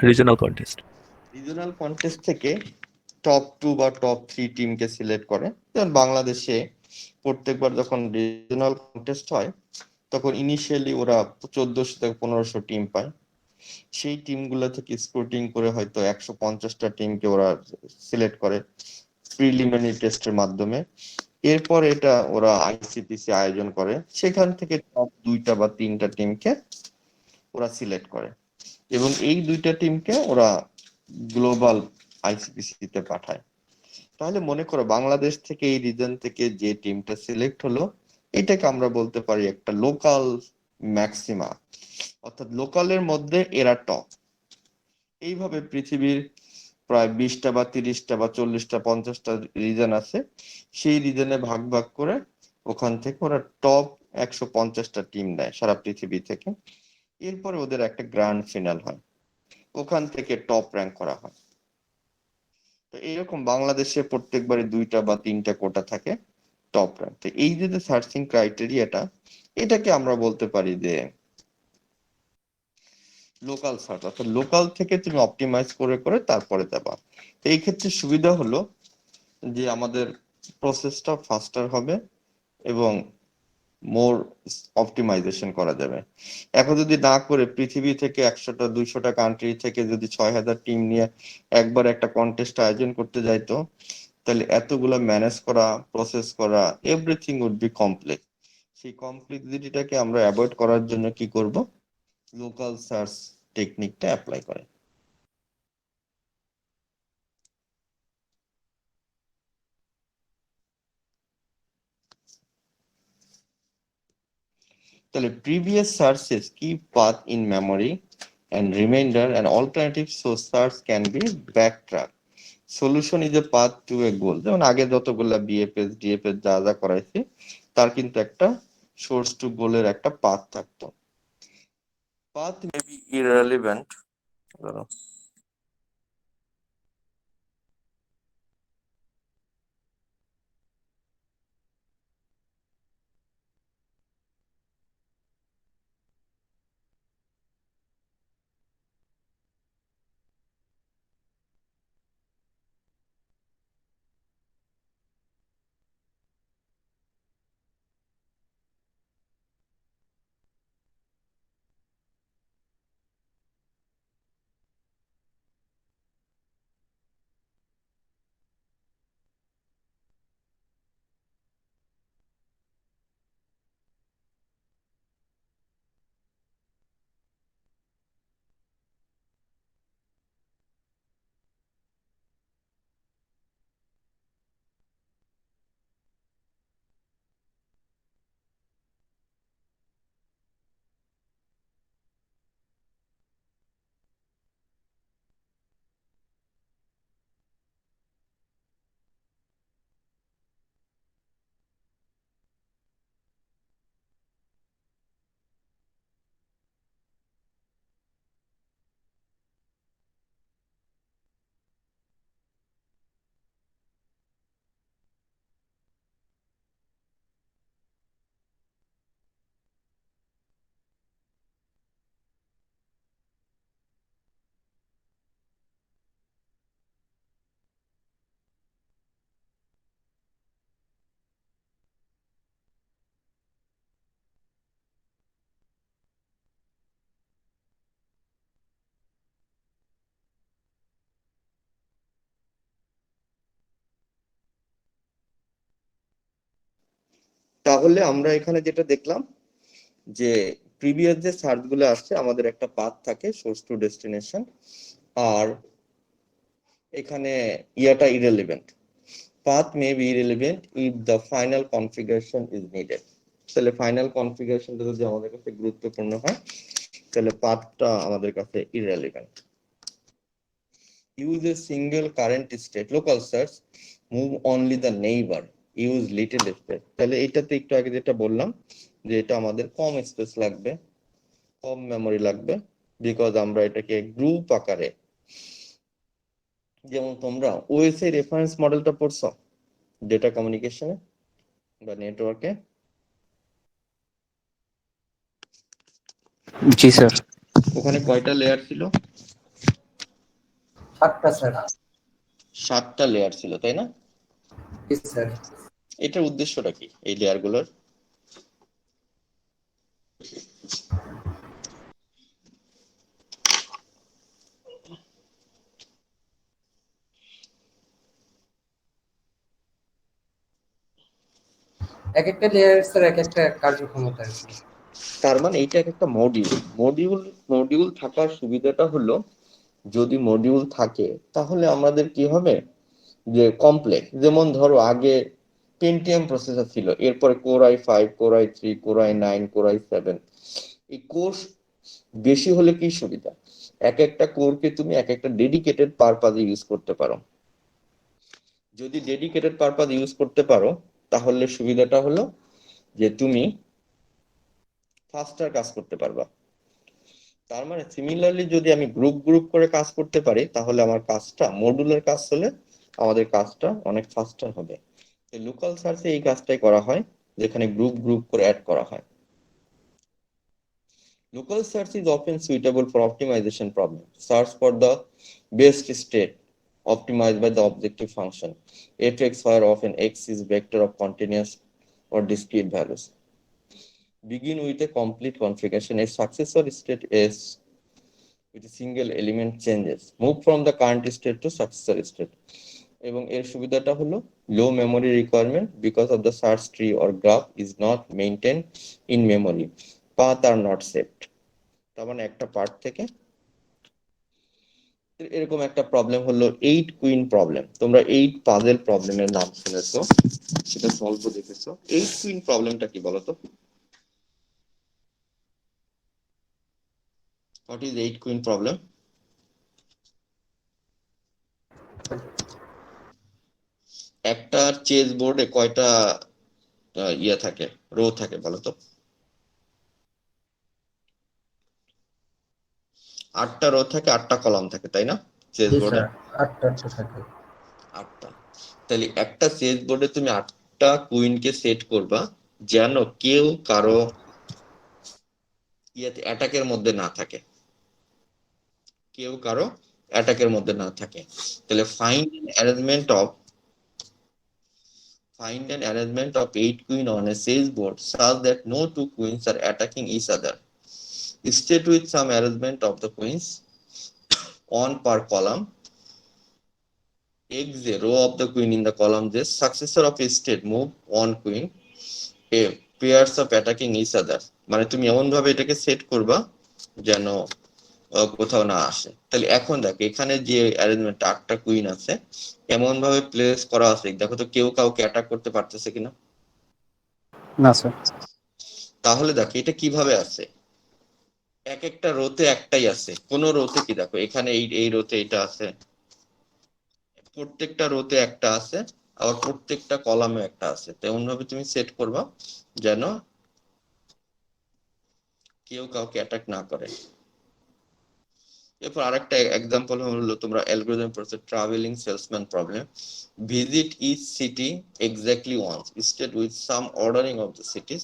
Regional contest? Regional contest থেকে top 2 বা top 3 টিমকে সিলেক্ট করে। যেমন বাংলাদেশে প্রত্যেকবার যখন রিজনাল কন্টেস্ট হয় তখন ইনিশিয়ালি ওরা 1400 থেকে 1500 টিম পায়। সেই টিমগুলো থেকে স্ক্রুটিং করে হয়তো 150টা টিমকে ওরা সিলেক্ট করে প্রিলিমিনারি টেস্টের মাধ্যমে। এরপর এটা ওরা আইসিপিসি আয়োজন করে, সেখান থেকে টপ 2টা বা 3টা টিমকে ওরা সিলেক্ট করে এবং এই 2টা টিমকে ওরা গ্লোবাল আইসিপিসিতে পাঠায়। তাহলে মনে করো বাংলাদেশ থেকে এই রিজন থেকে যে টিমটা সিলেক্ট হলো, এটাকে আমরা বলতে পারি একটা লোকাল ম্যাক্সিমা, অর্থাৎ লোকালের মধ্যে এরা টপ। এইভাবে পৃথিবীর প্রায় 20টা বা 30টা বা 40টা 50টা রিজন আছে, সেই রিজনে ভাগ ভাগ করে ওখান থেকে ওরা টপ 150টা টিম নেয় সারা পৃথিবী থেকে। এরপরে ওদের একটা গ্র্যান্ড ফিনাল হয়, ওখান থেকে টপ র্যাঙ্ক করা হয়। তো এইরকম বাংলাদেশে প্রত্যেকবারে 2টা বা 3টা কোটা থাকে টপ র্যাঙ্ক। তো এই যে সার্চিং ক্রাইটেরিয়াটা, এটাকে আমরা বলতে পারি যে লোকাল সার্চ, অর্থাৎ লোকাল থেকে তুমি অপটিমাইজ করে করে তারপরে দেবা। তো এই ক্ষেত্রে সুবিধা হলো যে আমাদের প্রসেসটা ফাস্টার হবে এবং মোর অপটিমাইজেশন করা যাবে। এখন যদি না করে পৃথিবী থেকে 100টা 200টা কান্ট্রি থেকে যদি 6000 টিম নিয়ে একবার একটা কন্টেস্ট আয়োজন করতে যাইতো, তাহলে এতগুলো ম্যানেজ করা, প্রসেস করা, এভরিথিং উড বি কমপ্লেক্স। সেই কমপ্লেক্সিটিটাকে আমরা অ্যাভয়েড করার জন্য কি করব, লোকাল সার্চ টেকনিকটা অ্যাপ্লাই করে। তাহলে previous searches keep path in memory and remainder and alternative source search can be backtracked. Solution is a path to a goal. যেমন আগে যতগুলা বিএফএস ডিএফএস যা যা করাইছি তার কিন্তু একটা সোর্স টু গোলের একটা পাথ থাকতো। Path may be irrelevant. তাহলে আমরা এখানে যেটা দেখলাম যে প্রিভিয়াস যে সার্চ গুলো আসছে আমাদের একটা পাথ থাকে সোর্স টু ডেস্টিনেশন, আর এখানে ইয়াটা irrelevant. Path may be irrelevant if the final configuration is needed. তাহলে ফাইনাল কনফিগারেশনটা যদি আমাদের কাছে গুরুত্বপূর্ণ হয় তাহলে পাথটা আমাদের কাছে irrelevant. Use a single current state local search, move only the neighbor, use little space। তাহলে এটাতে একটু আগে যেটা বললাম যে এটা আমাদের কম স্পেস লাগবে, কম মেমোরি লাগবে, বিকজ আমরা এটাকে গ্রুপ আকারে, যেমন তোমরা ওএসআই রেফারেন্স মডেলটা পড়ছো ডেটা কমিউনিকেশনে বা নেটওয়ার্কে, জি স্যার। ওখানে কয়টা লেয়ার ছিল? সাতটা স্যার। 7টা লেয়ার ছিল, তাই না? জি স্যার। এটার উদ্দেশ্যটা কি, এই লেয়ার গুলোর? এক একটা লেয়ার স্যার এক একটা কার্যক্ষমতা আর কি। তার মানে এইটা একটা মডিউল। মডিউল মডিউল থাকার সুবিধাটা হলো, যদি মডিউল থাকে তাহলে আমাদের কি হবে, যে কমপ্লেক্স, যেমন ধরো আগে পেন্টিয়াম প্রসেসর ছিল, এরপরে core i5, core i3, core i9, core i7। এই কোর্স বেশি হলে কি সুবিধা, এক একটা কোরকে তুমি এক একটা ডেডিকেটেড পারপাজে ইউজ করতে পারো। যদি ডেডিকেটেড পারপাজ ইউজ করতে পারো, তাহলে সুবিধাটা হলো যে তুমি ফাস্টার কাজ করতে পারবা। তার মানে সিমিলারলি যদি আমি গ্রুপ গ্রুপ করে কাজ করতে পারি, তাহলে আমার কাজটা, মডুলার কাজ হলে আমাদের কাজটা অনেক ফাস্টার হবে। লোকাল সার্চে এই কাজটাই করা হয়, যেখানে গ্রুপ গ্রুপ করে অ্যাড করা হয়। Local search is often suitable for optimization problem. Search for the best state optimized by the objective function. Fx, where often x is vector of continuous or discrete values. Begin with a complete configuration. A successor state S with a single element changes. Move from the current state to successor state. এবং এর সুবিধাটা হলো low memory requirement because of the search tree or graph is not maintain in memory, path are not saved. তার মানে একটা part থেকে এরকম একটা প্রবলেম হলো 8 কুইন প্রবলেম। তোমরা 8 পাজেল প্রবলেমের নাম শুনেছো, সেটা সলভ দেখেছো। 8 কুইন প্রবলেমটা কি বলতো? What is 8 queen problem? একটা চেস বোর্ডে কয়টা ইয়ে থাকে, রো থাকে বলতো? 8টা রো থাকে, 8টা কলাম থাকে, তাই না চেস জি বোর্ডে? স্যার, আটটা আটটা থাকে। 8টা। তাহলে একটা চেস বোর্ডে তুমি 8টা কুইনকে সেট করবা, যেন কেউ কারো ইয়েতে অ্যাটাকের মধ্যে না থাকে, কেউ কারো অ্যাটাকের মধ্যে না থাকে। তাহলে find an arrangement of 8 queen on a chess board such that no two queens are attacking each other. State with some arrangement of the queens on per column. X, a row of the queen in the column J. Successor of a state move one queen. A pairs of attacking each other. মানে তুমি এমন ভাবে এটাকে set করবা যেন কোথাও না আসে। তাহলে এখন দেখো এখানে যে অ্যারেঞ্জমেন্ট, 8টা কুইন আছে, এমন ভাবে প্লেস করা আছে, দেখো তো কেউ কাউকে অ্যাটাক করতে পারতেছে কিনা। না স্যার। তাহলে দেখো এটা কিভাবে আছে, এক একটা রোতে একটাই আছে। কোন রোতে কি, দেখো এখানে এই এই রোতে এটা আছে, প্রত্যেকটা রোতে একটা আছে, আবার প্রত্যেকটা কলামে একটা আছে। তেমন ভাবে তুমি সেট করবা যেন কেউ কাউকে অ্যাটাক না করে। এরপর আরেকটা এক্সাম্পল হলো, তোমরা অ্যালগরিদম পড়ছো, travelling salesman problem. Visit each city exactly once, state with some ordering of the cities,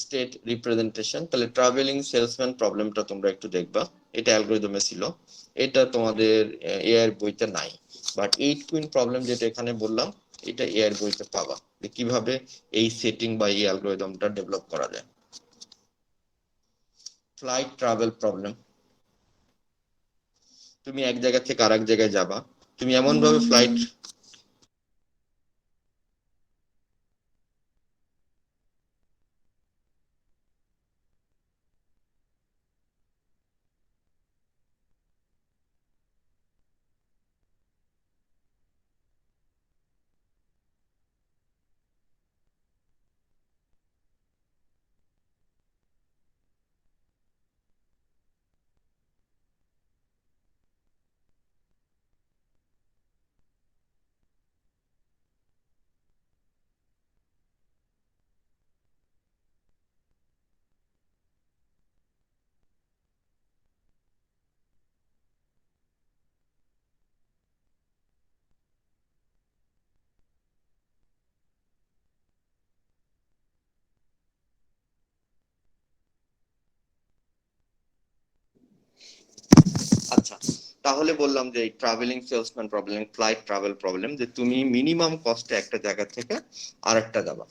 state representation. তাহলে ট্রাভেলিং সেলসম্যান প্রবলেমটা তোমরা একটু দেখবা, এটা অ্যালগরিদমে ছিল, এটা তোমাদের এআই বইতে নাই। বাট 8 কুইন প্রবলেম যেটা এখানে বললাম, এটা এআই বইতে পাবা, যে কিভাবে এই সেটিং বা এই অ্যালগরিদমটা ডেভেলপ করা যায়। ফ্লাইট ট্রাভেল প্রবলেম, তুমি এক জায়গা থেকে আরেক জায়গায় যাবা, তুমি এমন ভাবে ফ্লাইট তাহলে বললাম যে এই travelling salesman problem, flight travel problem, যে তুমি মিনিমাম কস্টে একটা জায়গা থেকে আরেকটা যাবা।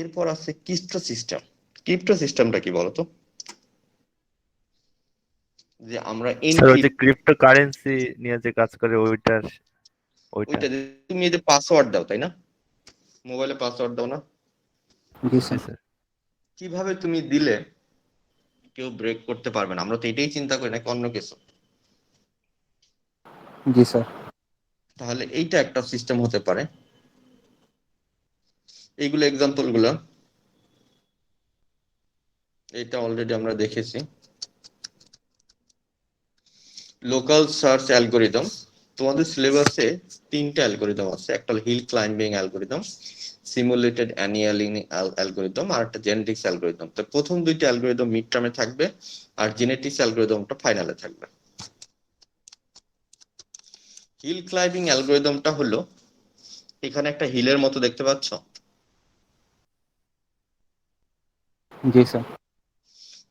এরপর আছে ক্রিপ্টো সিস্টেম। ক্রিপ্টো সিস্টেমটা কি বলতো? যে আমরা স্যার ওই যে এনক্রিপ্ট, ক্রিপ্টো কারেন্সি নিয়ে যে কাজ করে ওইটা। ওইটা যে তুমি এই যে পাসওয়ার্ড দাও, তাই না? মোবাইলে পাসওয়ার্ড দাও না? জি জি স্যার। স্যার। কিভাবে তুমি দিলে কেউ ব্রেক করতে পারবে না? আমরা তো এটাই চিন্তা করি নাকি অন্য কিছু? জি স্যার। তাহলে এইটা একটা সিস্টেম হতে পারে। এইগুলো এক্সাম্পল গুলা এটা অলরেডি আমরা দেখেছি। লোকাল সার্চ অ্যালগোরিদম, তোমাদের সিলেবাসে 3টা অ্যালগোরিদম আছে। একটা হলো hill climbing algorithm, simulated annealing algorithm, আর একটা জেনেটিক্স অ্যালগোরিদম। তো প্রথম 2টা অ্যালগোরিদম মিড টার্মে থাকবে, আর জেনেটিক্স অ্যালগোরিদমটা ফাইনালে থাকবে। হিল ক্লাইম্বিং অ্যালগোরিদমটা হলো, এখানে একটা হিলের মতো দেখতে পাচ্ছ? জি স্যার।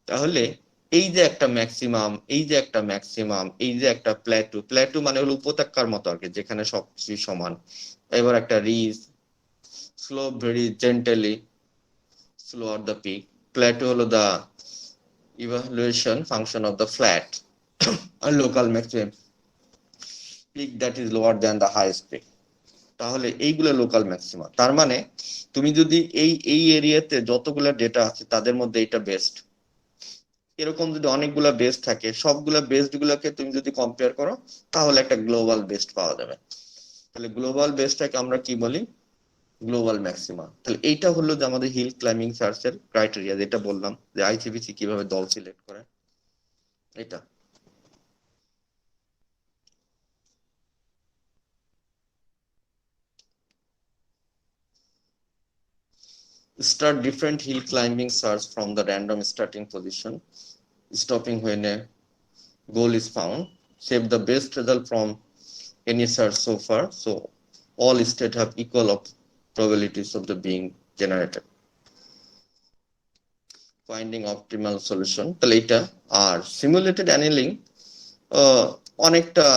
তাহলে এই যে একটা ম্যাক্সিমাম, এই যে একটা ম্যাক্সিমাম, এই যে একটা প্ল্যাটু, প্ল্যাটু মানে হলো উপত্যকার মতো আর কি, যেখানে সবকিছু সমান। এবার একটা ridge, slow very gently slow at the peak. Plateau হলো the evaluation function of the flat a local maximum peak that is lower than the highest peak. তাহলে এইগুলো লোকাল ম্যাক্সিমা। তার মানে তুমি যদি এই এরিয়াতে যতগুলা ডেটা আছে তাদের মধ্যে এটা বেস্ট, এরকম যদি অনেকগুলা বেস্ট থাকে, সবগুলা বেস্ট গুলাকে তুমি যদি কম্পেয়ার করো তাহলে একটা গ্লোবাল বেস্ট পাওয়া যাবে। তাহলে গ্লোবাল বেস্টটাকে আমরা কি বলি? Global maxima. তাহলে এইটা হলো যে আমাদের হিল ক্লাইম্বিং সার্চের ক্রাইটেরিয়া, যেটা বললাম যে আইসিবিসি কিভাবে দল সিলেক্ট করে। এটা start different hill climbing search from the random starting position, stopping when a goal is found, save the best result from any search so far, so all state have equal of probabilities of the being generated, finding optimal solution। তাহলে এটা আর simulated annealing অনেকটা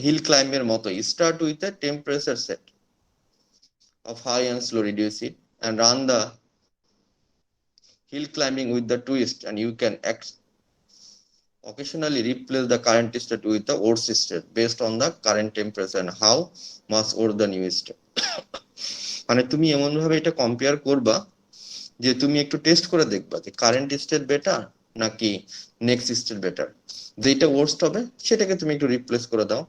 hill ক্লাইম্বের মতো, start with a temperature set of high and slow, reduce it and run the hill climbing with the twist, and you can occasionally replace the current state with the old state based on the current temperature and how much old the new state। মানে তুমি এমন ভাবে এটা compare করবা যে তুমি একটু test করে দেখবা যে কারেন্ট স্টেট বেটার নাকি নেক্সট স্টেট বেটার। যেটা ওয়ার্স্ট হবে সেটাকে তুমি একটু রিপ্লেস করে দাও।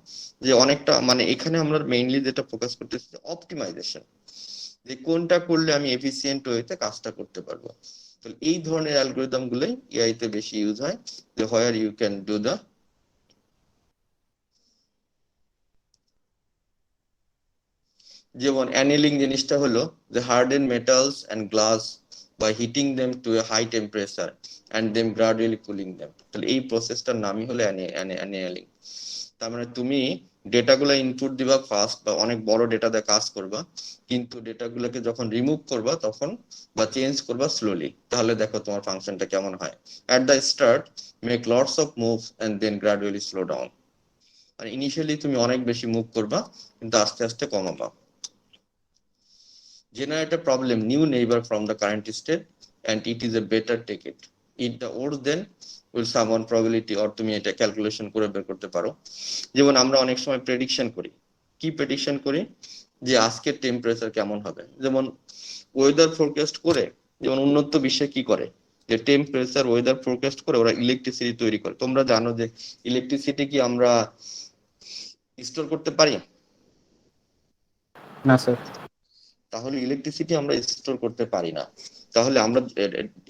যে অনেকটা মানে এখানে আমরা মেইনলি যেটা ফোকাস করতেছি অপটিমাইজেশন, যে কোনটা করলে আমি এফিসিয়েন্ট ওয়েতে কাজটা করতে পারবো। তো এই ধরনের অ্যালগরিদম গুলোই এআই তে বেশি ইউজ হয়, যে where you can do the যেমন অ্যানিলিং জিনিসটা হলো যে harden metals and glass by heating them to a high temperature and them gradually cooling them. তাহলে এই প্রসেসটার নামই হলো অ্যানিলিং। তার মানে তুমি ডেটাগুলো ইনপুট দিবা ফাস্ট বা অনেক বড় ডেটা দিয়ে কাজ করবা, কিন্তু ডেটাগুলোকে যখন রিমুভ করবা তখন বা চেঞ্জ করবা স্লোলি, তাহলে দেখো তোমার ফাংশনটা কেমন হয়। At the start make lots of moves and then gradually slow down. মানে ইনিশিয়ালি তুমি অনেক বেশি মুভ করবা কিন্তু আস্তে আস্তে কমাবা। Generate a problem new neighbor from the current state and it is a better take it. It the worse then will someone probability, or তুমি এটা ক্যালকুলেশন করে বের করতে পারো। যেমন আমরা অনেক সময় প্রেডিকশন করি। কি প্রেডিকশন করি? যে আজকের টেম্পারেচার কেমন হবে। যেমন ওয়েদার ফোরকাস্ট করে, যেমন উন্নত বিশ্বে কি করে যে টেম্পারেচার ওয়েদার ফোরকাস্ট করে ওরা ইলেকট্রিসিটি তৈরি করে। তোমরা জানো যে ইলেকট্রিসিটি কি আমরা স্টোর করতে পারি? না স্যার। তাহলে ইলেকট্রিসিটি আমরা স্টোর করতে পারি না। তাহলে আমরা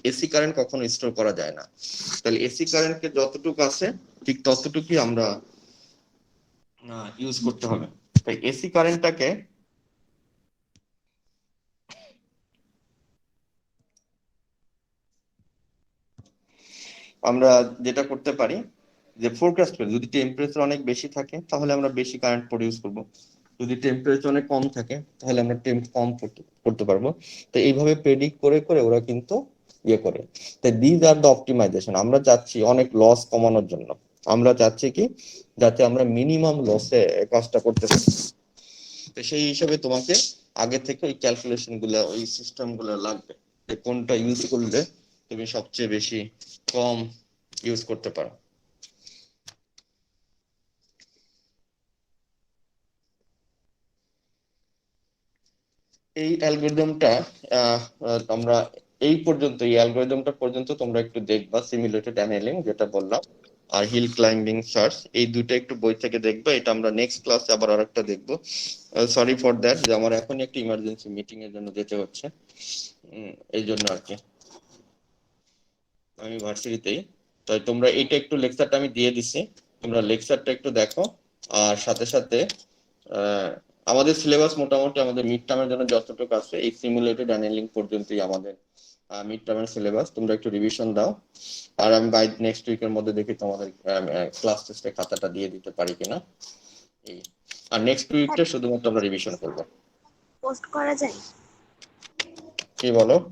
এসি কারেন্ট কখনো স্টোর করা যায় না। তাহলে এসি কারেন্টকে যতটুকু আছে ঠিক ততটুকুই আমরা ইউজ করতে হবে। তাই এসি কারেন্টটাকে আমরা যেটা করতে পারি যে ফোরকাস্ট করি, যদি টেম্পারেচার অনেক বেশি থাকে তাহলে আমরা বেশি কারেন্ট প্রডিউস করব, যদি টেম্পারেচার অনেক কম থাকে তাহলে আমরা কম করতে পারবো। তো এইভাবে প্রেডিক্ট করে করে ওরা কিন্তু ইয়ে করে। তো দিজ আর দ্য অপটিমাইজেশন, আমরা চাচ্ছি অনেক লস কমানোর জন্য, আমরা চাচ্ছি কি যাতে আমরা মিনিমাম লসে কাজটা করতে পারি। তো সেই হিসাবে তোমাকে আগে থেকে ওই ক্যালকুলেশন গুলা, ওই সিস্টেম গুলা লাগবে, যে কোনটা ইউজ করলে তুমি সবচেয়ে বেশি কম ইউজ করতে পারো। এই অ্যালগরিদমটা আমরা এই পর্যন্ত, এই অ্যালগরিদমটা পর্যন্ত তোমরা একটু দেখবা, সিমুলেটেড অ্যানেলিং যেটা বললাম, আর হিল ক্লাইম্বিং সার্চ, এই দুটো একটু বই থেকে দেখবা। এটা আমরা নেক্সট ক্লাসে আবার আরেকটা দেখবো। সরি ফর দ্যাট, যে আমার এখনই একটা ইমার্জেন্সি মিটিং এর জন্য যেতে হচ্ছে, এই জন্য আর কি, আমি ভার্সিটিতেই। তাই তোমরা এইটা একটু, লেকচারটা আমি দিয়ে দিছি, তোমরা লেকচারটা একটু দেখো। আর সাথে সাথে আহ, আমাদের সিলেবাস মোটামুটি আমাদের মিড টার্মের জন্য যতটুকু আছে, এই সিমুলেটেড অ্যানালিং পর্যন্তই আমাদের মিড টার্মের সিলেবাস। তোমরা একটু রিভিশন দাও। আর আমি বাই নেক্সট উইকের মধ্যে দেখি তোমাদের ক্লাস টেস্টে খাতাটা দিয়ে দিতে পারি কিনা। এই, আর নেক্সট উইকটা শুধুমাত্র আমরা রিভিশন করবো। পোস্ট করা যায়? কি বলো?